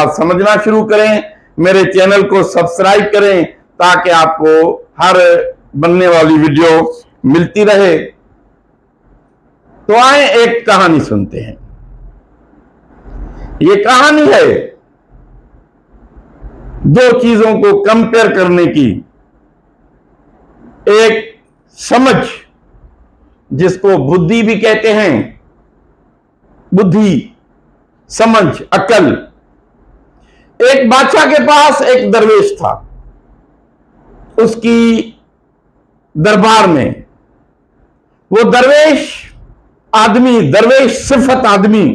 बात समझना शुरू करें। मेरे चैनल को सब्सक्राइब करें ताकि आपको हर बनने वाली वीडियो मिलती रहे। तो आए एक कहानी सुनते हैं। ये कहानी है दो चीजों को कंपेयर करने की। एक समझ, जिसको बुद्धि भी कहते हैं, बुद्धि, समझ, अकल। एक बादशाह के पास एक दरवेश था। उसकी दरबार में वो दरवेश आदमी, दरवेश सिफत आदमी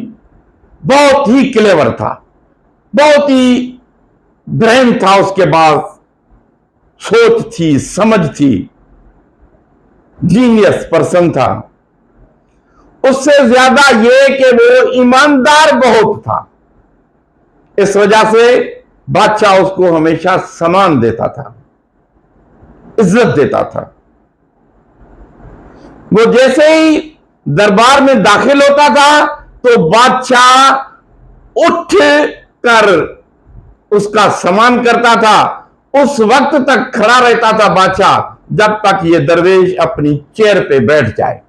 बहुत ही क्लेवर था, बहुत ही ब्रेन था, उसके पास सोच थी, समझ थी, जीनियस पर्सन था। उससे ज्यादा ये कि वो ईमानदार बहुत था। इस वजह से बादशाह उसको हमेशा सम्मान देता था, इज्जत देता था। वो जैसे ही दरबार में दाखिल होता था तो बादशाह उठ कर उसका सम्मान करता था। उस वक्त तक खड़ा रहता था बादशाह जब तक ये दरवेश अपनी चेयर पे बैठ जाए।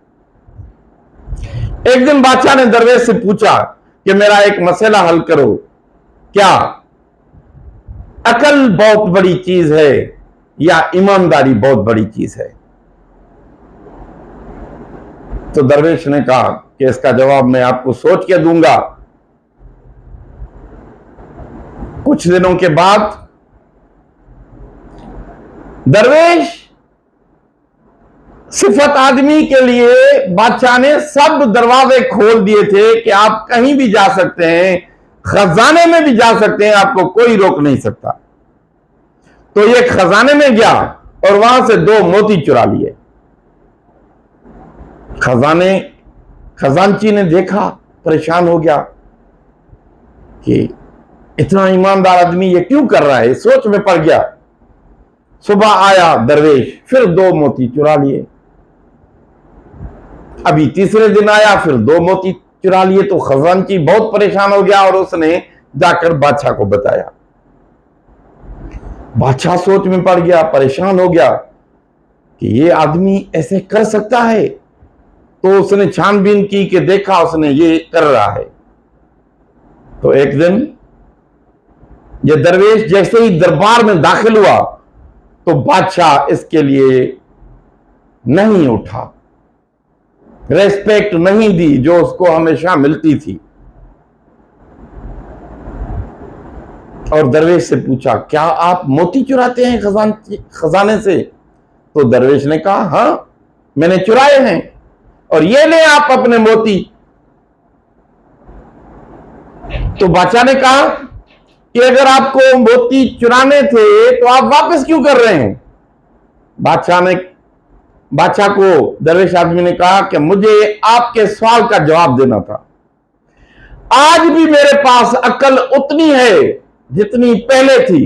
एक दिन बादशाह ने दरवेश से पूछा कि मेरा एक मसला हल करो, क्या अकल बहुत बड़ी चीज है या ईमानदारी बहुत बड़ी चीज है? तो दरवेश ने कहा कि इसका जवाब मैं आपको सोच के दूंगा। कुछ दिनों के बाद दरवेश सिफत आदमी के लिए बादशाह ने सब दरवाजे खोल दिए थे कि आप कहीं भी जा सकते हैं, खजाने में भी जा सकते हैं, आपको कोई रोक नहीं सकता। तो ये खजाने में गया और वहां से 2 मोती चुरा लिए। खजांची ने देखा, परेशान हो गया कि इतना ईमानदार आदमी ये क्यों कर रहा है, सोच में पड़ गया। सुबह आया दरवेश, फिर 2 मोती चुरा लिए। अभी तीसरे दिन आया, फिर 2 मोती चुरा लिए। तो खजांची बहुत परेशान हो गया और उसने जाकर बादशाह को बताया। बादशाह सोच में पड़ गया, परेशान हो गया कि ये आदमी ऐसे कर सकता है। तो उसने छानबीन की कि देखा उसने ये कर रहा है। तो एक दिन ये दरवेश जैसे ही दरबार में दाखिल हुआ तो बादशाह इसके लिए नहीं उठा, रेस्पेक्ट नहीं दी जो उसको हमेशा मिलती थी। और दरवेश से पूछा, क्या आप मोती चुराते हैं खजाने से? तो दरवेश ने कहा, हां, मैंने चुराए हैं और ये ले आप अपने मोती। तो बादशाह ने कहा कि अगर आपको मोती चुराने थे तो आप वापस क्यों कर रहे हैं? बादशाह को दरवेश आदमी ने कहा कि मुझे आपके सवाल का जवाब देना था। आज भी मेरे पास अकल उतनी है जितनी पहले थी,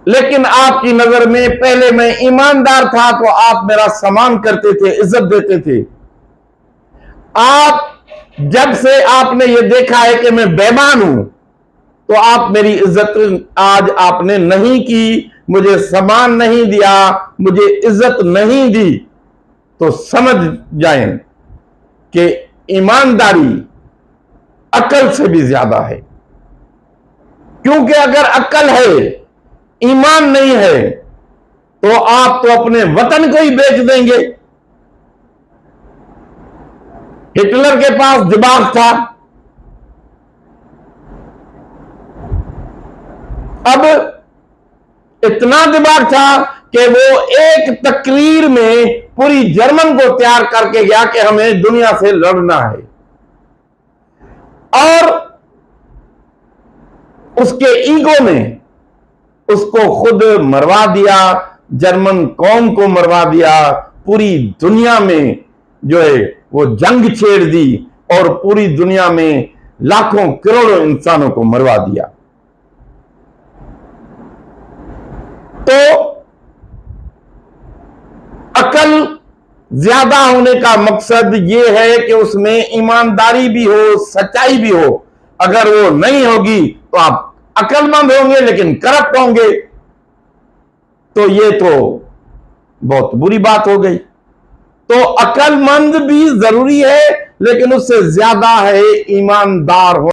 लेकिन आपकी नजर में पहले मैं ईमानदार था तो आप मेरा सम्मान करते थे, इज्जत देते थे। आप जब से आपने ये देखा है कि मैं बेईमान हूं तो आप मेरी इज्जत आज आपने नहीं की, मुझे सम्मान नहीं दिया, मुझे इज्जत नहीं दी। तो समझ जाएं कि ईमानदारी अकल से भी ज्यादा है। क्योंकि अगर अकल है, ईमान नहीं है, तो आप तो अपने वतन को ही बेच देंगे। हिटलर के पास दिमाग था, अब इतना दिमाग था कि वो एक तकरीर में पूरी जर्मन को तैयार करके गया कि हमें दुनिया से लड़ना है। और उसके ईगो ने उसको खुद मरवा दिया, जर्मन कौम को मरवा दिया, पूरी दुनिया में जो है वो जंग छेड़ दी और पूरी दुनिया में लाखों करोड़ों इंसानों को मरवा दिया। तो अकल ज्यादा होने का मकसद यह है कि उसमें ईमानदारी भी हो, सच्चाई भी हो। अगर वो नहीं होगी तो आप अक्लमंद होंगे लेकिन करप्ट होंगे, तो ये तो बहुत बुरी बात हो गई। तो अक्लमंद भी जरूरी है, लेकिन उससे ज्यादा है ईमानदार हो।